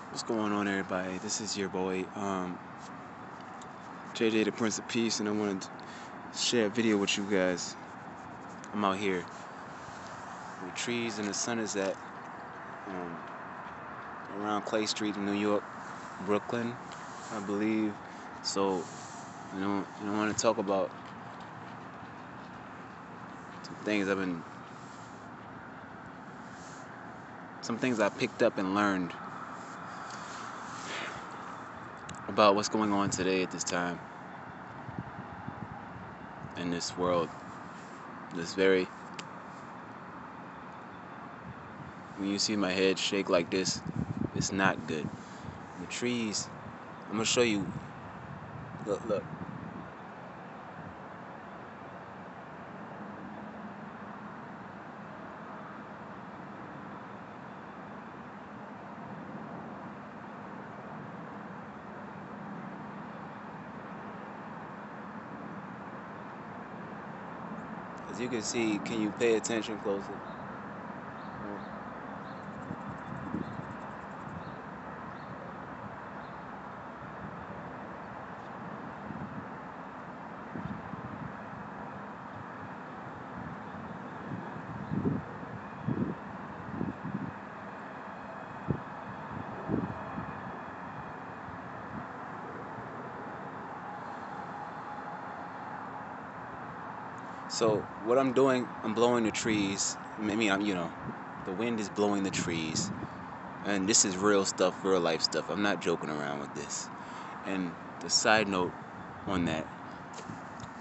What's going on, everybody? This is your boy, JJ the Prince of Peace, and I wanted to share a video with you guys. I'm out here with trees, and the sun is at um, around Clay Street in New York, Brooklyn, I believe. So, I want to talk about some things some things I picked up and learned about what's going on today at this time in this world. This very When you see my head shake like this, it's not good. The trees, I'm gonna show you. Look. As you can see, can you pay attention closely? So what I'm doing, I'm blowing the trees. The wind is blowing the trees, and this is real stuff, real life stuff. I'm not joking around with this. And the side note on that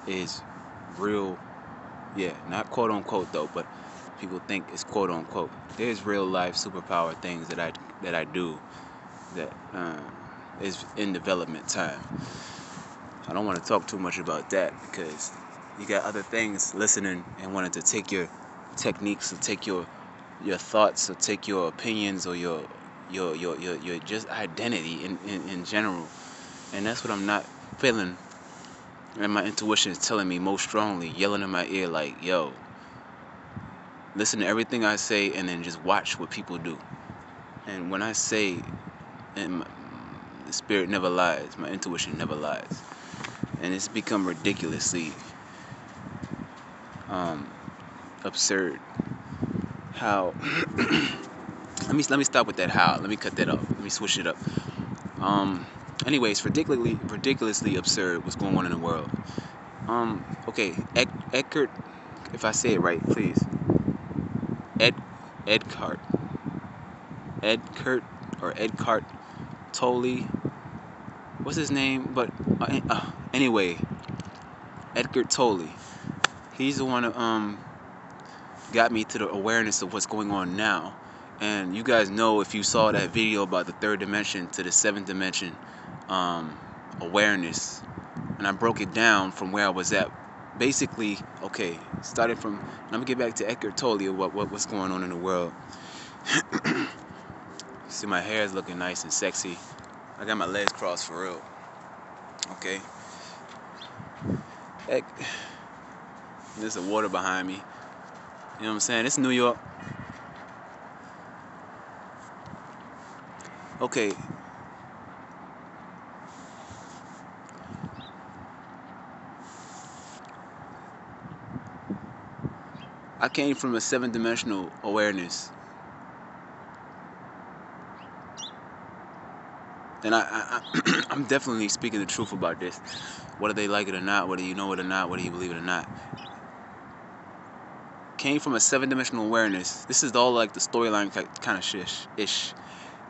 is real, yeah, not quote unquote though, but people think it's quote unquote. There's real life superpower things that I do that is in development time. I don't want to talk too much about that because you got other things listening and wanting to take your techniques or take your thoughts or take your opinions or your just identity in general. And that's what I'm not feeling. And my intuition is telling me most strongly, yelling in my ear like, yo, listen to everything I say and then just watch what people do. And when I say, and the spirit never lies, my intuition never lies. And it's become ridiculously absurd how let me stop with that how. Let me cut that up. Let me switch it up. Anyways, ridiculously absurd what's going on in the world. Okay, Eckhart, if I say it right, please. Eckhart or Eckhart Tolle. What's his name? But anyway, Eckhart Tolle. He's the one that got me to the awareness of what's going on now. And you guys know, if you saw that video about the third dimension to the seventh dimension awareness, and I broke it down from where I was at. Basically, okay, starting from, let me get back to Eckhart Tolle, what's going on in the world. See, my hair is looking nice and sexy. I got my legs crossed for real. Okay. There's some water behind me. You know what I'm saying? It's New York. Okay. I came from a seventh dimensional awareness. And I'm definitely speaking the truth about this. Whether they like it or not, whether you know it or not, whether you believe it or not. Came from a seven-dimensional awareness. This is all like the storyline kind of ish.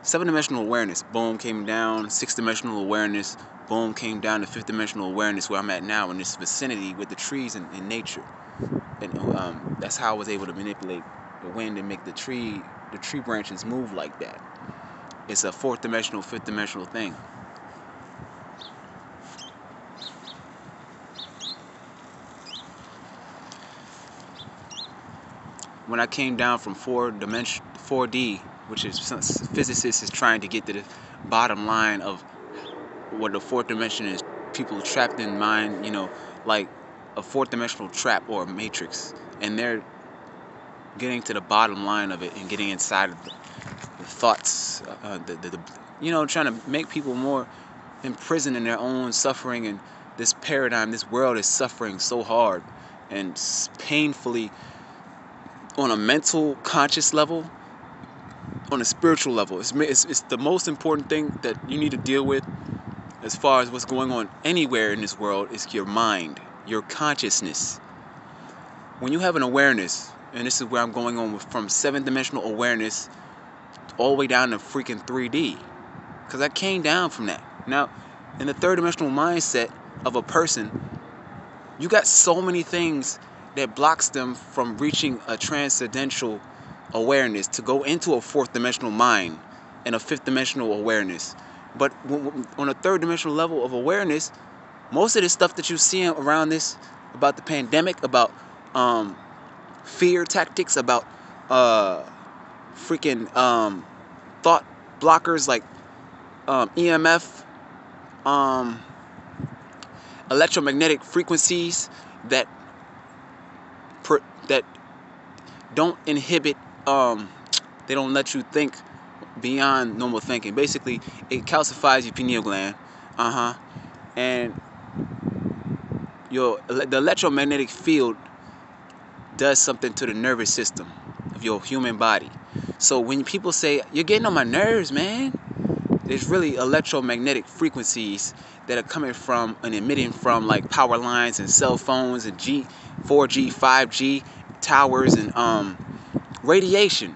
Seven-dimensional awareness, boom, came down. Six-dimensional awareness, boom, came down to fifth-dimensional awareness, where I'm at now in this vicinity with the trees and nature. And that's how I was able to manipulate the wind and make the tree branches move like that. It's a fourth-dimensional, fifth-dimensional thing. When I came down from 4D, which is physicists is trying to get to the bottom line of what the fourth dimension is, people trapped in mind, like a fourth dimensional trap or a matrix, and they're getting to the bottom line of it and getting inside of the thoughts, trying to make people more imprisoned in their own suffering, and this paradigm, this world is suffering so hard and painfully on a mental, conscious level, on a spiritual level. It's the most important thing that you need to deal with as far as what's going on anywhere in this world is your mind, your consciousness. When you have an awareness, and this is where I'm going on from 7th dimensional awareness all the way down to freaking 3D, because I came down from that. Now, in the 3rd dimensional mindset of a person, you got so many things that blocks them from reaching a transcendental awareness to go into a 4th dimensional mind and a 5th dimensional awareness. But on a 3rd dimensional level of awareness, most of the stuff that you see around this, about the pandemic, about fear tactics, about freaking thought blockers like EMF, electromagnetic frequencies that don't inhibit, they don't let you think beyond normal thinking. Basically, it calcifies your pineal gland, and the electromagnetic field does something to the nervous system of your human body. So when people say, you're getting on my nerves, man, there's really electromagnetic frequencies that are coming from and emitting from like power lines and cell phones and 4G, 5G towers and radiation.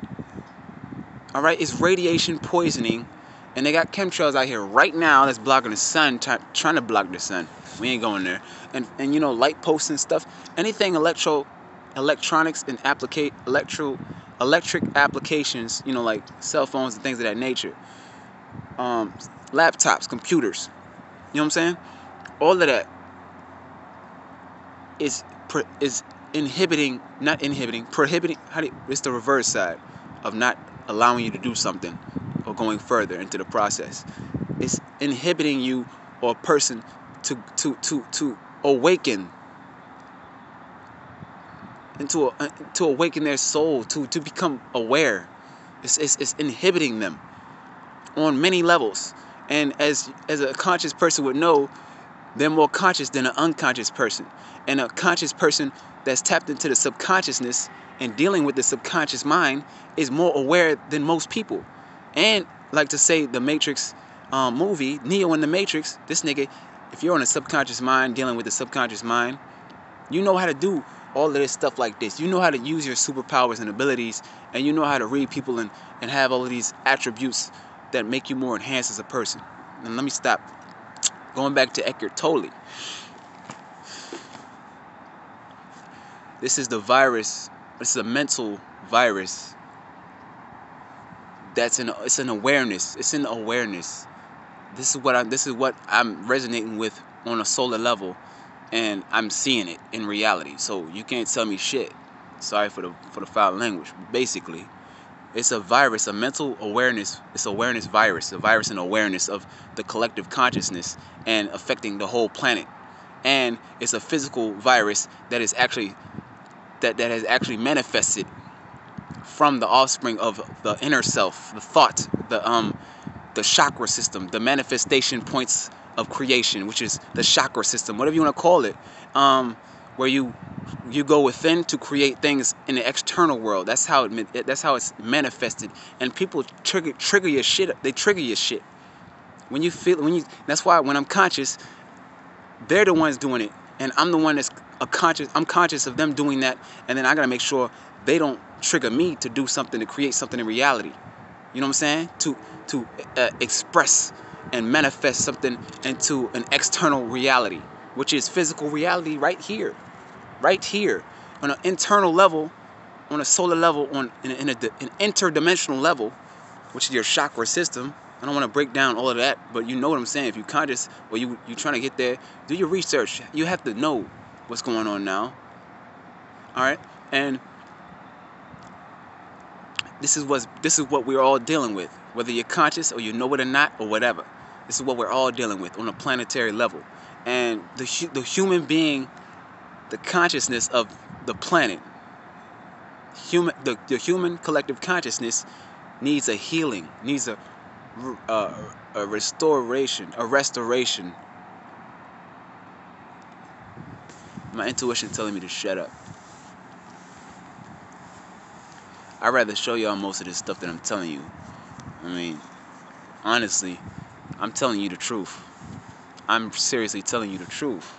All right, it's radiation poisoning, and they got chemtrails out here right now that's blocking the sun, trying to block the sun. We ain't going there. And light posts and stuff. Anything electronics and electric applications, like cell phones and things of that nature. Laptops, computers. You know what I'm saying? All of that is prohibiting. It's the reverse side of not allowing you to do something or going further into the process. It's inhibiting you or a person to awaken to awaken their soul, to become aware. It's inhibiting them on many levels. And as a conscious person would know, they're more conscious than an unconscious person. And a conscious person that's tapped into the subconsciousness and dealing with the subconscious mind is more aware than most people. And like to say the Matrix movie, Neo in the Matrix, this nigga, if you're on a subconscious mind, dealing with the subconscious mind, you know how to do all of this stuff like this. You know how to use your superpowers and abilities, and you know how to read people and have all of these attributes that make you more enhanced as a person. And let me stop. Going back to Eckhart Tolle. This is the virus. This is a mental virus. It's an awareness. It's an awareness. This is what I'm resonating with on a solar level, and I'm seeing it in reality. So you can't tell me shit. Sorry for the foul language. Basically, it's a virus, a mental awareness. It's awareness virus, a virus and awareness of the collective consciousness and affecting the whole planet. And it's a physical virus that is actually that has actually manifested from the offspring of the inner self, the thought, the chakra system, the manifestation points of creation, which is the chakra system, whatever you want to call it, where you go within to create things in the external world. That's how it's manifested. And people trigger your shit. They trigger your shit. That's why when I'm conscious, they're the ones doing it, and I'm the one I'm conscious of them doing that, and then I gotta make sure they don't trigger me to do something, to create something in reality. You know what I'm saying? To express and manifest something into an external reality, which is physical reality right here, on an internal level, on a solar level, on an interdimensional level, which is your chakra system. I don't want to break down all of that, but you know what I'm saying. If you're conscious or you're trying to get there, do your research. You have to know what's going on now. All right, and this is what we're all dealing with, whether you're conscious or you know it or not or whatever. This is what we're all dealing with on a planetary level, and the human being, the consciousness of the planet, the human collective consciousness needs a healing, needs a a restoration. My intuition telling me to shut up. I'd rather show y'all most of this stuff that I'm telling you. I mean, honestly, I'm telling you the truth. I'm seriously telling you the truth.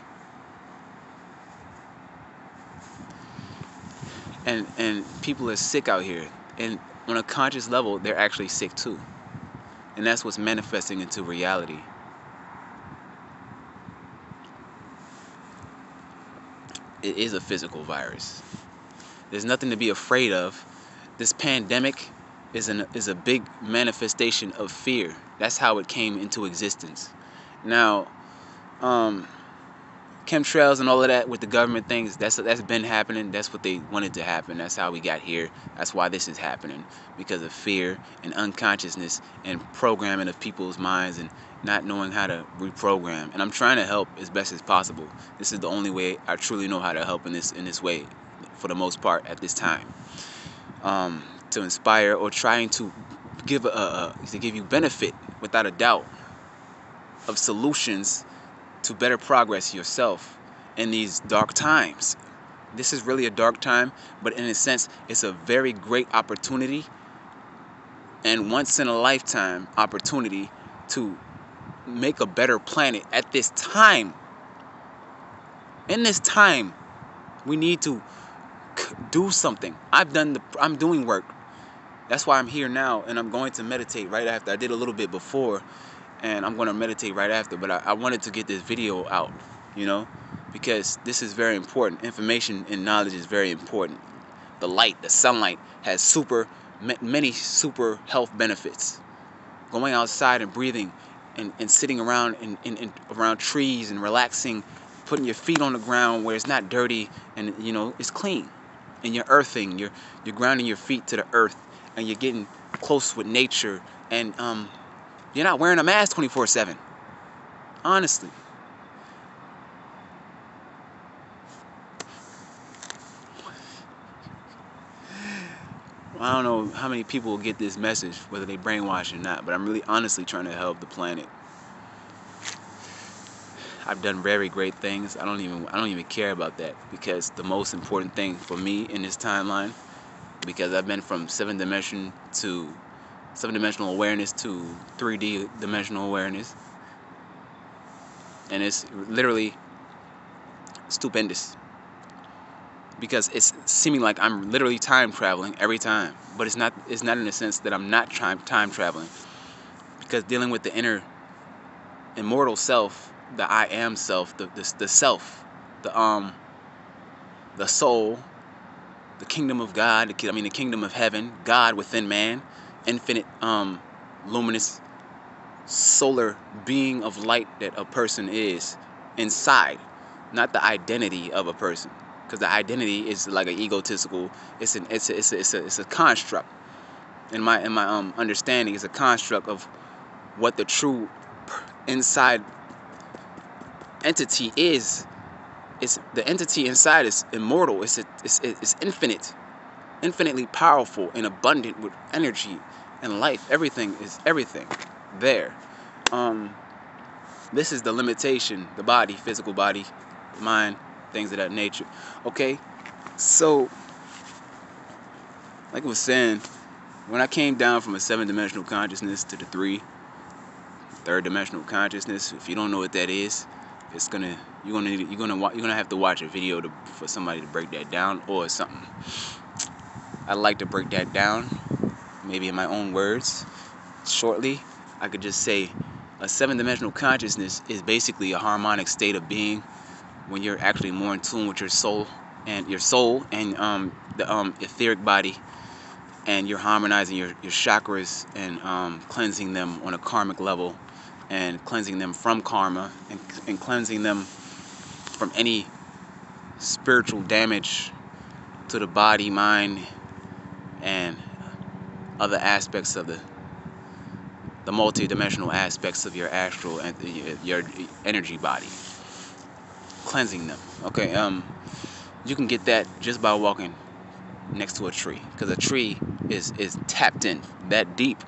And people are sick out here. And on a conscious level, they're actually sick too. And that's what's manifesting into reality. It is a physical virus. There's nothing to be afraid of. This pandemic is a big manifestation of fear. That's how it came into existence. Now, chemtrails and all of that with the government things, that's been happening. That's what they wanted to happen. That's how we got here. That's why this is happening, because of fear and unconsciousness and programming of people's minds and not knowing how to reprogram. And I'm trying to help as best as possible. This is the only way I truly know how to help in this way, for the most part at this time, to inspire or trying to give you benefit without a doubt of solutions to better progress yourself in these dark times. This is really a dark time, but in a sense, it's a very great opportunity and once in a lifetime opportunity to make a better planet at this time. In this time, we need to do something. I'm doing work. That's why I'm here now, and I'm going to meditate right after. I did a little bit before, and I'm going to meditate right after, but I wanted to get this video out, because this is very important. Information and knowledge is very important. The light, the sunlight, has many super health benefits. Going outside and breathing and sitting around in around trees and relaxing, putting your feet on the ground where it's not dirty and it's clean. And you're earthing, you're grounding your feet to the earth, and you're getting close with nature, and you're not wearing a mask 24/7. Honestly. I don't know how many people will get this message, whether they brainwash or not, but I'm really honestly trying to help the planet. I've done very great things. I don't even care about that, because the most important thing for me in this timeline, because I've been from 7-dimensional awareness to 3D dimensional awareness, and it's literally stupendous, because it's seeming like I'm literally time traveling every time, but it's not in the sense that I'm not time traveling, because dealing with the inner immortal self, the I am self, the self, the soul, the kingdom of God, the kingdom of heaven, God within man, infinite luminous solar being of light that a person is inside, not the identity of a person, because the identity is like an egotistical. It's a construct. In my understanding, it's a construct of what the true inside entity is. It's the entity inside is immortal. It's infinitely powerful and abundant with energy and life. Everything is everything there. This is the limitation, the body, physical body, mind, things of that nature. Okay, so like I was saying, when I came down from a 7-dimensional consciousness to the 3rd-dimensional consciousness, if you don't know what that is, you're gonna have to watch a video for somebody to break that down, or something. I'd like to break that down, maybe in my own words. Shortly, I could just say a 7-dimensional consciousness is basically a harmonic state of being when you're actually more in tune with your soul and the etheric body, and you're harmonizing your chakras and cleansing them on a karmic level, and cleansing them from karma, and cleansing them from any spiritual damage to the body, mind, and other aspects of the multi-dimensional aspects of your astral and your energy body. Cleansing them. Okay, you can get that just by walking next to a tree, because a tree is tapped in that deep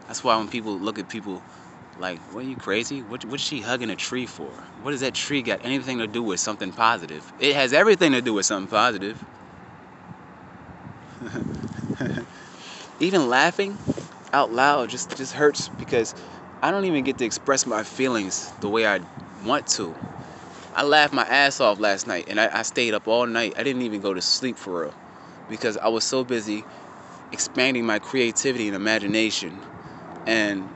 That's why when people look at people like, what, are you crazy? What's she hugging a tree for? What does that tree got anything to do with something positive? It has everything to do with something positive. Even laughing out loud just hurts because I don't even get to express my feelings the way I want to. I laughed my ass off last night, and I stayed up all night. I didn't even go to sleep for real because I was so busy expanding my creativity and imagination. And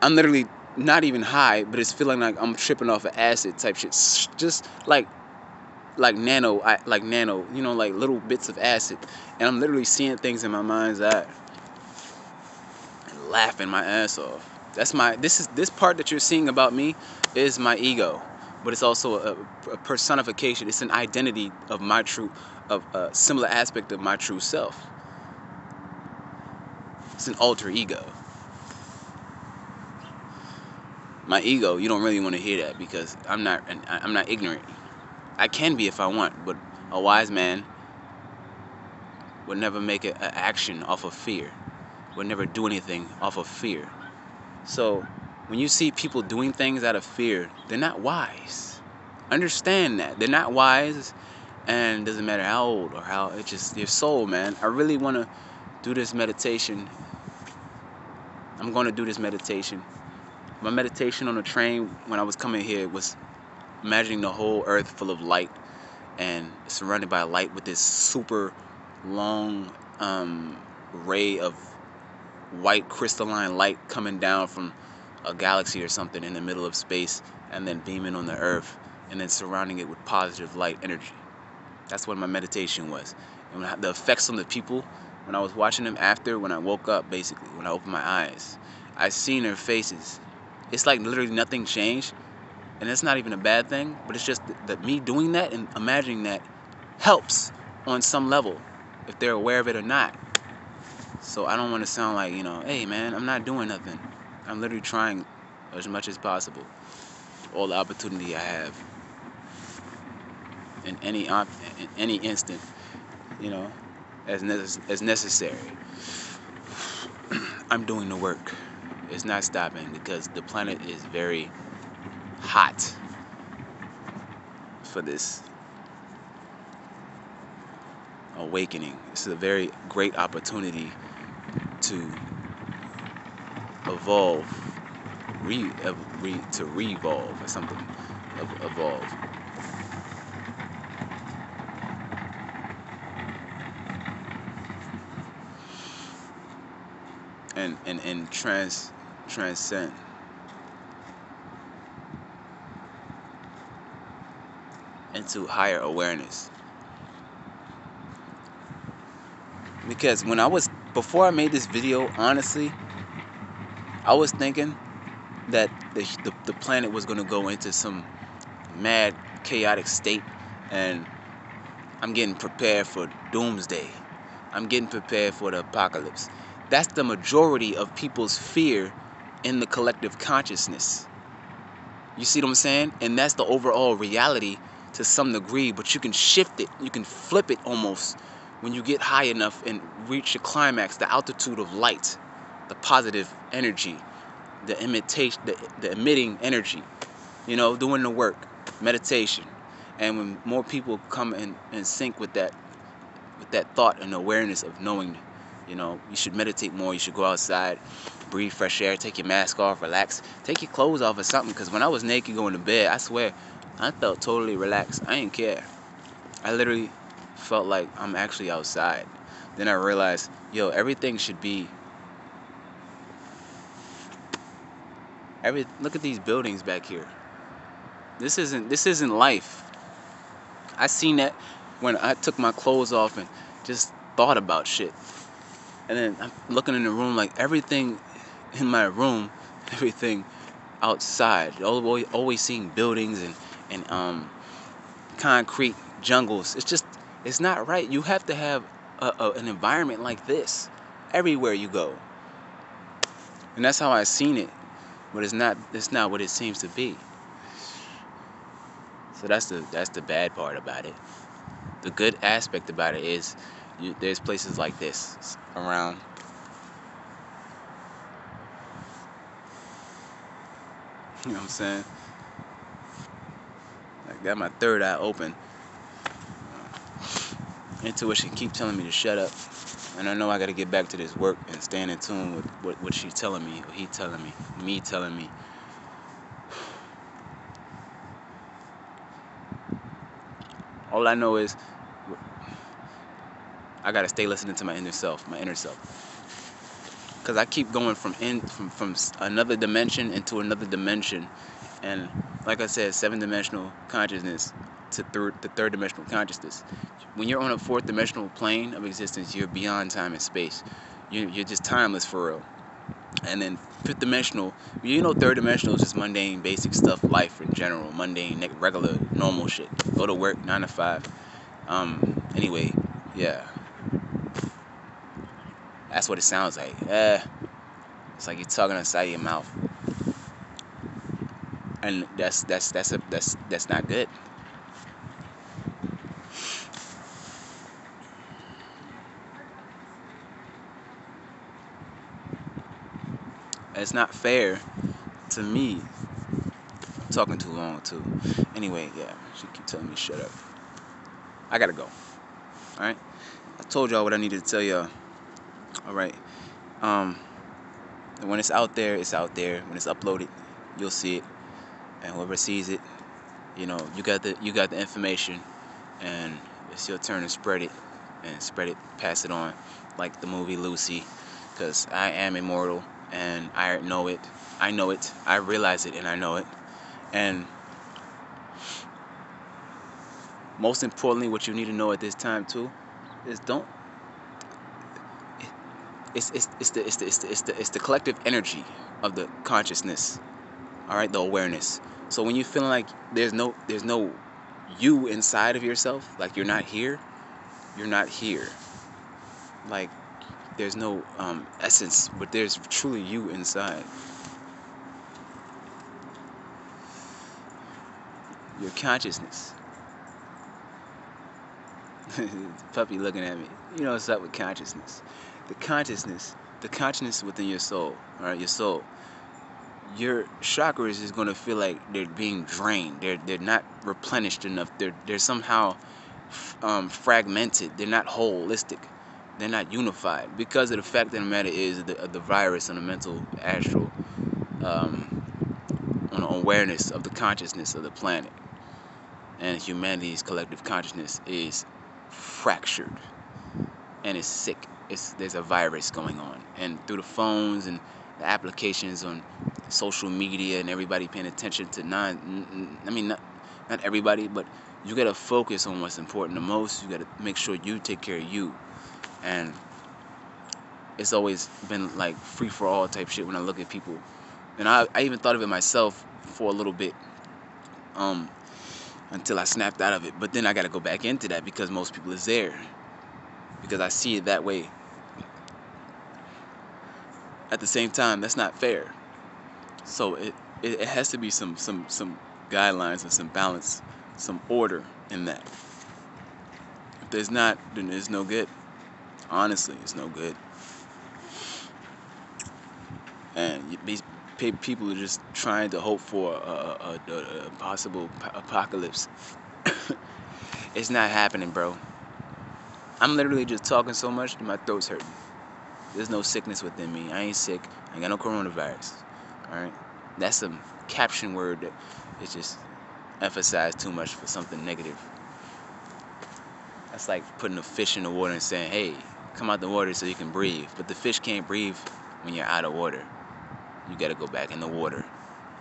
I'm literally not even high, but it's feeling like I'm tripping off of acid type shit. Just like nano, like little bits of acid. And I'm literally seeing things in my mind's eye and laughing my ass off. This part that you're seeing about me is my ego, but it's also a personification. It's an identity of my true, of a similar aspect of my true self. It's an alter ego. My ego, you don't really want to hear that because I'm not ignorant. I can be if I want, but a wise man would never make an action off of fear. Would never do anything off of fear. So when you see people doing things out of fear, they're not wise. Understand that they're not wise, and it doesn't matter how old or how, it's just your soul, man. I really want to do this meditation. I'm going to do this meditation. My meditation on the train when I was coming here was imagining the whole earth full of light and surrounded by light with this super long ray of white crystalline light coming down from a galaxy or something in the middle of space and then beaming on the earth and then surrounding it with positive light energy. That's what my meditation was. And the effects on the people, when I was watching them after, when I woke up, basically, when I opened my eyes, I seen their faces. It's like literally nothing changed. And it's not even a bad thing, but it's just that me doing that and imagining that helps on some level, if they're aware of it or not. So I don't want to sound like, hey man, I'm not doing nothing. I'm literally trying as much as possible. All the opportunity I have. In any instant, as necessary. I'm doing the work. It's not stopping because the planet is very hot for this awakening. It's a very great opportunity to evolve, to re-evolve or something, evolve. And transcend. Into higher awareness. Because before I made this video, honestly, I was thinking that the planet was going to go into some mad, chaotic state, and I'm getting prepared for doomsday. I'm getting prepared for the apocalypse. That's the majority of people's fear in the collective consciousness. You see what I'm saying? And that's the overall reality to some degree, but you can shift it. You can flip it almost when you get high enough and reach the climax, the altitude of light, the positive energy, the emitting energy, doing the work, meditation. And when more people come in sync with that thought and awareness of knowing, you should meditate more, you should go outside, breathe fresh air, take your mask off, relax, take your clothes off or something, because when I was naked going to bed, I swear, I felt totally relaxed. I didn't care. I literally felt like I'm actually outside. Then I realized, everything should be, look at these buildings back here. This isn't life. I seen that when I took my clothes off and just thought about shit. And then I'm looking in the room, like everything in my room, everything outside. Always seeing buildings and concrete jungles. It's not right. You have to have an environment like this everywhere you go. And that's how I seen it. But it's not what it seems to be. So that's the bad part about it. The good aspect about it is there's places like this around. You know what I'm saying? I got my third eye open. Intuition keep telling me to shut up. And I know I got to get back to this work and stand in tune with what she's telling me, what he telling me telling me. All I know is I got to stay listening to my inner self. Because I keep going from another dimension into another dimension. And like I said, 7-dimensional consciousness to third dimensional consciousness. When you're on a 4th dimensional plane of existence, you're beyond time and space. You're just timeless for real. And then 5th dimensional, 3rd dimensional is just mundane, basic stuff, life in general, mundane, regular, normal shit. Go to work, 9 to 5. Anyway, yeah. That's what it sounds like. It's like you're talking inside your mouth, and that's not good. It's not fair to me. I'm talking too long too. Anyway, yeah, she keep telling me shut up. I gotta go. All right. I told y'all what I needed to tell y'all. All right. When it's out there, it's out there. When it's uploaded, you'll see it, and whoever sees it, you got the information, and it's your turn to spread it, pass it on, like the movie Lucy, because I am immortal, and I know it, I realize it, and I know it, and most importantly, what you need to know at this time too, is it's the collective energy of the consciousness, all right, the awareness. So when you're feeling like there's no you inside of yourself, like you're not here, like there's no essence, but there's truly you inside. Your consciousness. Puppy looking at me. You know what's up with consciousness. The consciousness within your soul, all right, your soul. Your chakras is going to feel like they're being drained. They're not replenished enough. They're somehow fragmented. They're not holistic. They're not unified, because of the fact that the matter is the virus on the mental astral on the awareness of the consciousness of the planet, and humanity's collective consciousness is fractured and is sick. There's a virus going on, and through the phones and the applications on social media and everybody paying attention to not everybody, but you gotta focus on what's important the most. You gotta make sure you take care of you. And it's always been like free for all type shit when I look at people, and I even thought of it myself for a little bit until I snapped out of it. But then I gotta go back into that because most people is there, because I see it that way. At the same time, that's not fair. So it has to be some guidelines and some balance, some order in that. If there's not, then it's no good. Honestly, it's no good. And people are just trying to hope for a possible apocalypse. It's not happening, bro. I'm literally just talking so much that my throat's hurting. There's no sickness within me. I ain't sick. I ain't got no coronavirus. Alright? That's a caption word that is just emphasized too much for something negative. That's like putting a fish in the water and saying, hey, come out the water so you can breathe. But the fish can't breathe when you're out of water. You gotta go back in the water.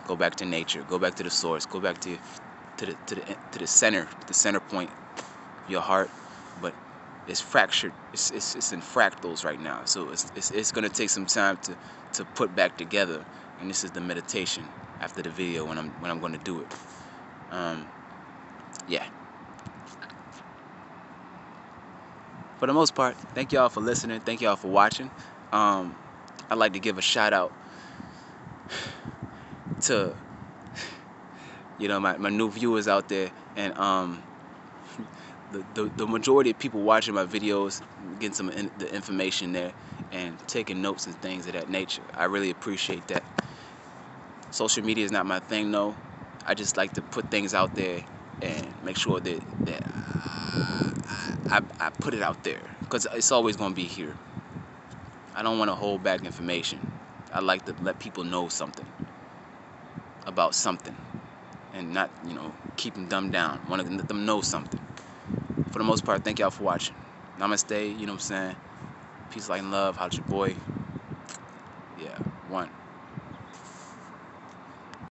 Go back to nature. Go back to the source. Go back to the center point of your heart. But it's fractured. It's in fractals right now. So it's gonna take some time to put back together. And this is the meditation after the video when I'm gonna do it. Yeah. For the most part, thank y'all for listening. Thank y'all for watching. I'd like to give a shout out to my new viewers out there, and the majority of people watching my videos, getting some the information there and taking notes and things of that nature. I really appreciate that. Social media is not my thing, no. I just like to put things out there and make sure that I put it out there, because it's always going to be here. I don't want to hold back information. I like to let people know something about something and not, keep them dumbed down. I want to let them know something. For the most part, thank y'all for watching. Namaste, you know what I'm saying? Peace, light, and love. Holla at your boy. Yeah.